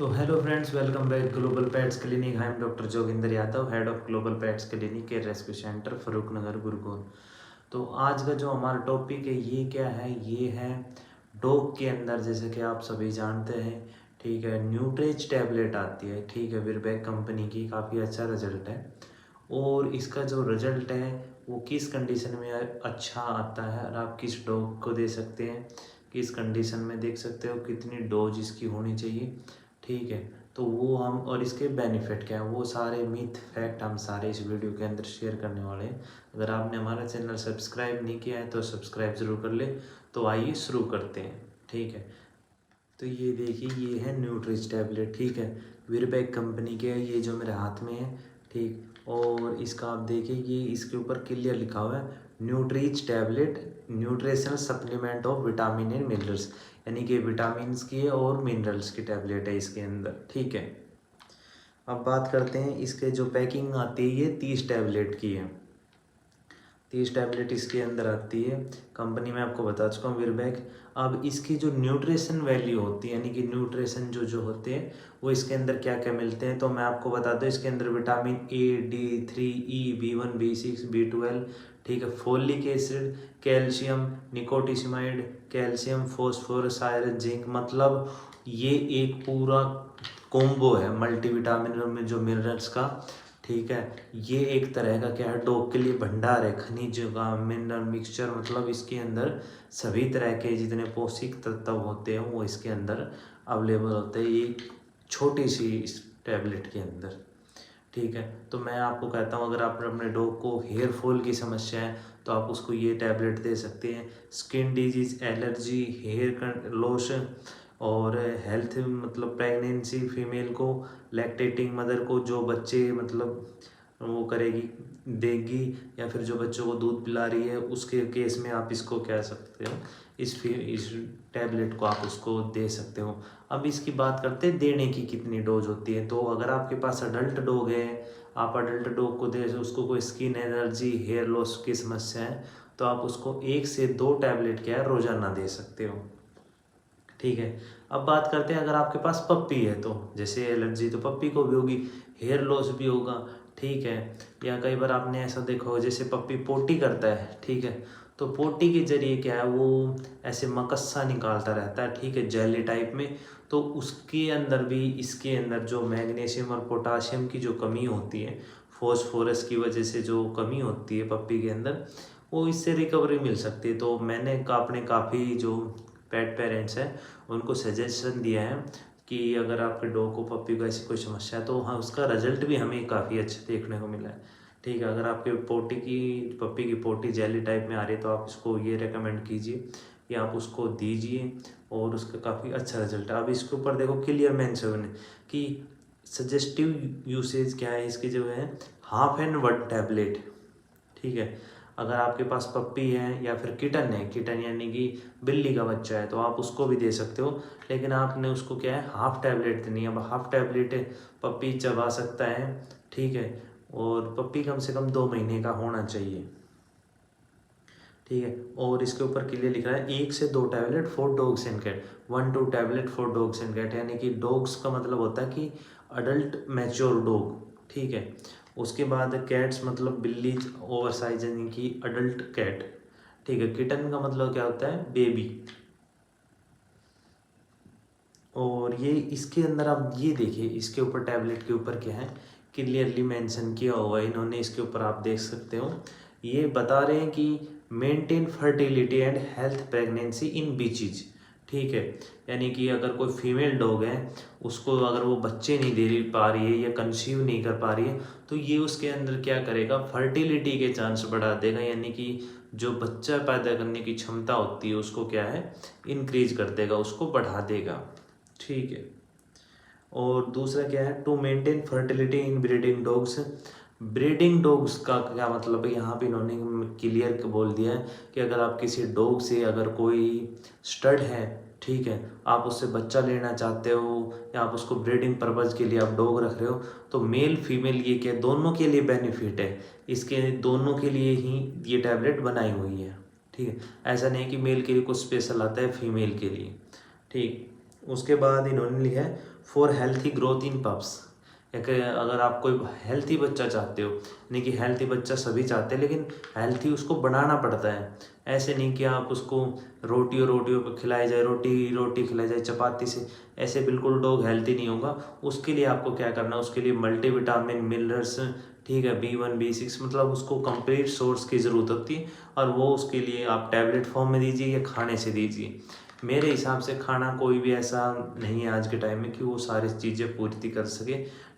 तो hello friends, welcome back global pets clinic. I am doctor Joginder Yadav, head of global pets clinic के rescue centre Farooq नगर गुरुग्राम। तो आज का जो हमारा टॉपिक है ये क्या है, ये है डॉग के अंदर, जैसे कि आप सभी जानते हैं, ठीक है, न्यूट्रेज टैबलेट आती है, ठीक है, विरबैक कंपनी की, काफ़ी अच्छा रिजल्ट है। और इसका जो रिजल्ट है वो किस कंडीशन में अच्छा आता है और आप किस डॉग को दे सकते हैं, किस कंडीशन में देख सकते हो, कितनी डोज इसकी होनी चाहिए, ठीक है। तो वो हम, और इसके बेनिफिट क्या है, वो सारे मिथ फैक्ट हम सारे इस वीडियो के अंदर शेयर करने वाले हैं। अगर आपने हमारा चैनल सब्सक्राइब नहीं किया है तो सब्सक्राइब ज़रूर कर ले। तो आइए शुरू करते हैं, ठीक है। तो ये देखिए, ये है न्यूट्रिच टैबलेट, ठीक है, वीरबैक कंपनी के, ये जो मेरे हाथ में है, ठीक। और इसका आप देखिए, ये इसके ऊपर क्लियर लिखा हुआ है न्यूट्रिच tablet, nutritional supplement of vitamin and minerals, यानी कि विटामिन की है और मिनरल्स की टैबलेट है इसके अंदर, ठीक है। अब बात करते हैं इसके जो पैकिंग आती है, ये 30 टैबलेट की है, 30 टैबलेट इसके अंदर आती है। कंपनी में आपको बता चुका हूँ, वीरबैक। अब इसकी जो न्यूट्रिशन वैल्यू होती है, यानी कि न्यूट्रिशन जो जो होते हैं, वो इसके अंदर क्या क्या मिलते हैं, तो मैं आपको बता दूँ, इसके अंदर vitamin A, D, 3, E, B1, B6, B12, ठीक है, folic acid, calcium, nicotinamide, calcium, phosphorus, iron, zinc, मतलब ये एक पूरा कॉम्बो है मल्टीविटामिन में जो मिनरल्स का, ठीक है। ये एक तरह का क्या है, डॉग के लिए भंडार है, खनिज का मिनरल मिक्सचर, मतलब इसके अंदर सभी तरह के जितने पौष्टिक तत्व होते हैं वो इसके अंदर अवेलेबल होते हैं, एक छोटी सी इस टैबलेट के अंदर, ठीक है। तो मैं आपको कहता हूँ, अगर आप अपने डॉग को हेयर फॉल की समस्या है तो आप उसको ये टैबलेट दे सकते हैं। Skin disease, allergy, hair loss और हेल्थ, मतलब प्रेगनेंसी फीमेल को, लैक्टेटिंग मदर को, जो बच्चे मतलब वो करेगी, देगी, या फिर जो बच्चों को दूध पिला रही है, उसके केस में आप इसको कह सकते हो, इस टैबलेट को आप उसको दे सकते हो। अब इसकी बात करते हैं देने की कितनी डोज होती है। तो अगर आपके पास अडल्ट डॉग है, आप अडल्ट डॉग को दे, उसको कोई स्किन एलर्जी, हेयर लॉस की समस्या है, तो आप उसको 1 से 2 टैबलेट क्या है रोजाना दे सकते हो, ठीक है। अब बात करते हैं, अगर आपके पास पप्पी है, तो जैसे एलर्जी तो पप्पी को भी होगी, हेयर लॉस भी होगा, ठीक है। या कई बार आपने ऐसा देखा हो, जैसे पप्पी पोटी करता है, ठीक है, तो पोटी के जरिए क्या है, वो ऐसे मकस्सा निकालता रहता है, ठीक है, जेली टाइप में। तो उसके अंदर भी, इसके अंदर जो मैग्नीशियम और पोटाशियम की जो कमी होती है, फॉस्फोरस की वजह से जो कमी होती है पप्पी के अंदर, वो इससे रिकवरी मिल सकती है। तो मैंने अपने काफ़ी जो पेट पेरेंट्स हैं उनको सजेशन दिया है कि अगर आपके डॉग को, पप्पी को ऐसी कोई समस्या है, तो हाँ, उसका रिजल्ट भी हमें काफ़ी अच्छा देखने को मिला है, ठीक है। अगर आपके पप्पी की पोटी जेली टाइप में आ रही है, तो आप इसको ये रेकमेंड कीजिए कि आप उसको दीजिए, और उसका काफ़ी अच्छा रिजल्ट है। अब इसके ऊपर देखो क्लियर मेंशन है कि सजेस्टिव यूसेज क्या है इसकी, जो है हाफ एंड वन टैबलेट, ठीक है। अगर आपके पास पप्पी है या फिर किटन है, किटन यानी कि बिल्ली का बच्चा है, तो आप उसको भी दे सकते हो, लेकिन आपने उसको क्या है, हाफ टैबलेट देनी है। अब हाफ टैबलेट पप्पी चबा सकता है, ठीक है, और पप्पी कम से कम 2 महीने का होना चाहिए, ठीक है। और इसके ऊपर क्लियर लिखा है 1 से 2 tablet for dogs and cat, 1 to 2 tablet for dogs and cat, यानी कि डॉग्स का मतलब होता है कि अडल्ट मैच्योर डॉग, ठीक है। उसके बाद कैट्स मतलब बिल्ली, ओवर साइज यानी कि अडल्ट कैट, ठीक है। किटन का मतलब क्या होता है, बेबी। और ये इसके अंदर आप ये देखिए, इसके ऊपर टैबलेट के ऊपर क्या है, क्लियरली मेंशन किया हुआ है इन्होंने, इसके ऊपर आप देख सकते हो। ये बता रहे हैं कि maintain fertility and health pregnancy in bitches, ठीक है। यानी कि अगर कोई फीमेल डॉग है, उसको अगर वो बच्चे नहीं दे पा रही है या कंसीव नहीं कर पा रही है, तो ये उसके अंदर क्या करेगा, फर्टिलिटी के चांस बढ़ा देगा, यानी कि जो बच्चा पैदा करने की क्षमता होती है उसको क्या है, इंक्रीज कर देगा, उसको बढ़ा देगा, ठीक है। और दूसरा क्या है, to maintain fertility in breeding dogs. Breeding dogs का क्या मतलब है, यहाँ पे इन्होंने क्लियर बोल दिया है कि अगर आप किसी डॉग से, अगर कोई स्टड है, ठीक है, आप उससे बच्चा लेना चाहते हो, या आप उसको ब्रीडिंग पर्पज़ के लिए आप डॉग रख रहे हो, तो मेल फीमेल ये क्या, दोनों के लिए बेनिफिट है, इसके दोनों के लिए ही ये टैबलेट बनाई हुई है, ठीक है। ऐसा नहीं कि मेल के लिए कुछ स्पेशल आता है फीमेल के लिए, ठीक। उसके बाद इन्होंने लिखा है for healthy growth in pups. एक अगर आप कोई हेल्थी बच्चा चाहते हो, नहीं कि हेल्थी बच्चा सभी चाहते हैं, लेकिन हेल्थी उसको बनाना पड़ता है। ऐसे नहीं कि आप उसको रोटियों पर खिलाई जाए, रोटी खिलाई जाए चपाती से, ऐसे बिल्कुल डॉग हेल्थी नहीं होगा। उसके लिए आपको क्या करना है, उसके लिए मल्टीविटामिन मिनरल्स, ठीक है, B1 B6, मतलब उसको कंप्लीट सोर्स की ज़रूरत होती है। और वो उसके लिए आप टैबलेट फॉर्म में दीजिए या खाने से दीजिए। मेरे हिसाब से खाना कोई भी ऐसा नहीं है आज के टाइम में कि वो सारी चीज़ें पूर्ति कर सके,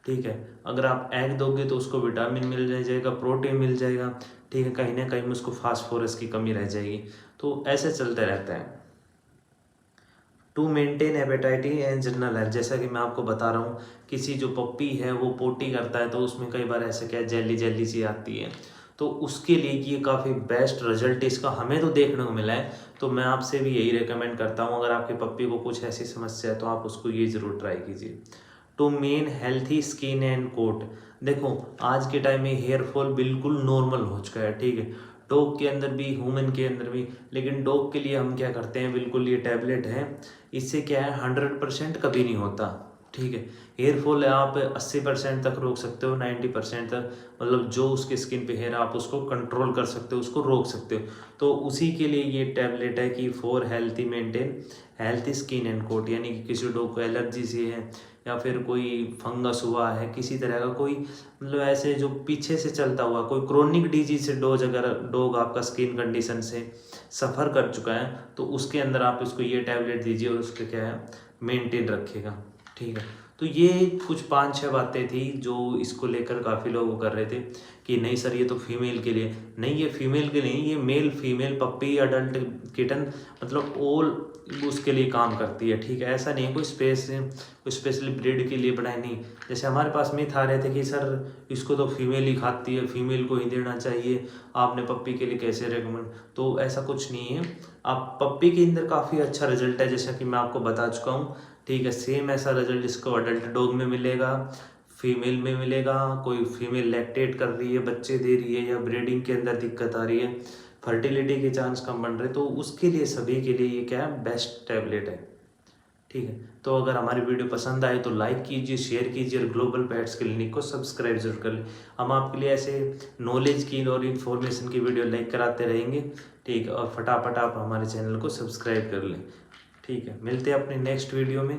ठीक है। अगर आप एग दोगे तो उसको विटामिन मिल जाएगा, प्रोटीन मिल जाएगा, ठीक है, कहीं ना कहीं में उसको फास्फोरस की कमी रह जाएगी। तो ऐसे चलते रहता है। To maintain appetite and general health, जैसा कि मैं आपको बता रहा हूँ, किसी जो पप्पी है वो पोटी करता है तो उसमें कई बार ऐसे क्या जेली जेली सी आती है, तो उसके लिए ये काफ़ी बेस्ट रिजल्ट इसका हमें तो देखने को मिला है। तो मैं आपसे भी यही रिकमेंड करता हूँ, अगर आपके पप्पी को कुछ ऐसी समस्या है तो आप उसको ये ज़रूर ट्राई कीजिए। To main healthy skin and coat, देखो आज के टाइम में हेयर फॉल बिल्कुल नॉर्मल हो चुका है, ठीक है, डॉग के अंदर भी ह्यूमन के अंदर भी। लेकिन डॉग के लिए हम क्या करते हैं, बिल्कुल ये टैबलेट है, इससे क्या है 100% कभी नहीं होता, ठीक है। हेयर फॉल आप 80% तक रोक सकते हो, 90% तक, मतलब जो उसके स्किन पे हेयर आप उसको कंट्रोल कर सकते हो, उसको रोक सकते हो। तो उसी के लिए ये टैबलेट है कि for healthy maintain healthy skin and coat, यानी कि किसी डॉग को एलर्जी से है या फिर कोई फंगस हुआ है, किसी तरह का कोई मतलब ऐसे जो पीछे से चलता हुआ कोई क्रोनिक डिजीज से डोज, अगर डॉग आपका स्किन कंडीशन से सफ़र कर चुका है तो उसके अंदर आप उसको ये टैबलेट दीजिए और उसके क्या है मेंटेन रखेगा, ठीक है। तो ये कुछ 5-6 बातें थी जो इसको लेकर काफ़ी लोग कर रहे थे कि नहीं सर ये तो फीमेल के लिए, नहीं ये फीमेल के लिए नहीं, ये मेल फीमेल पप्पी अडल्ट किटन मतलब ऑल उसके लिए काम करती है, ठीक है। ऐसा नहीं है कोई स्पेशली ब्रीड के लिए बनाई नहीं। जैसे हमारे पास मिथ आ रहे थे कि सर इसको तो फीमेल ही खाती है, फीमेल को ही देना चाहिए, आपने पप्पी के लिए कैसे रेकमेंड, तो ऐसा कुछ नहीं है। आप पप्पी के अंदर काफ़ी अच्छा रिजल्ट है, जैसा कि मैं आपको बता चुका हूँ, ठीक है। सेम ऐसा रिजल्ट इसको अडल्ट डॉग में मिलेगा, फीमेल में मिलेगा। कोई फीमेल लैक्टेट कर रही है, बच्चे दे रही है, या ब्रीडिंग के अंदर दिक्कत आ रही है, फर्टिलिटी के चांस कम बन रहे, तो उसके लिए सभी के लिए ये क्या है बेस्ट टैबलेट है, ठीक है। तो अगर हमारी वीडियो पसंद आए तो लाइक कीजिए, शेयर कीजिए और ग्लोबल पेट्स क्लिनिक को सब्सक्राइब जरूर कर लें। हम आपके लिए ऐसे नॉलेज की और इन्फॉर्मेशन की वीडियो लाइक कराते रहेंगे, ठीक है। और फटाफट आप हमारे चैनल को सब्सक्राइब कर लें, ठीक है। मिलते हैं अपने नेक्स्ट वीडियो में।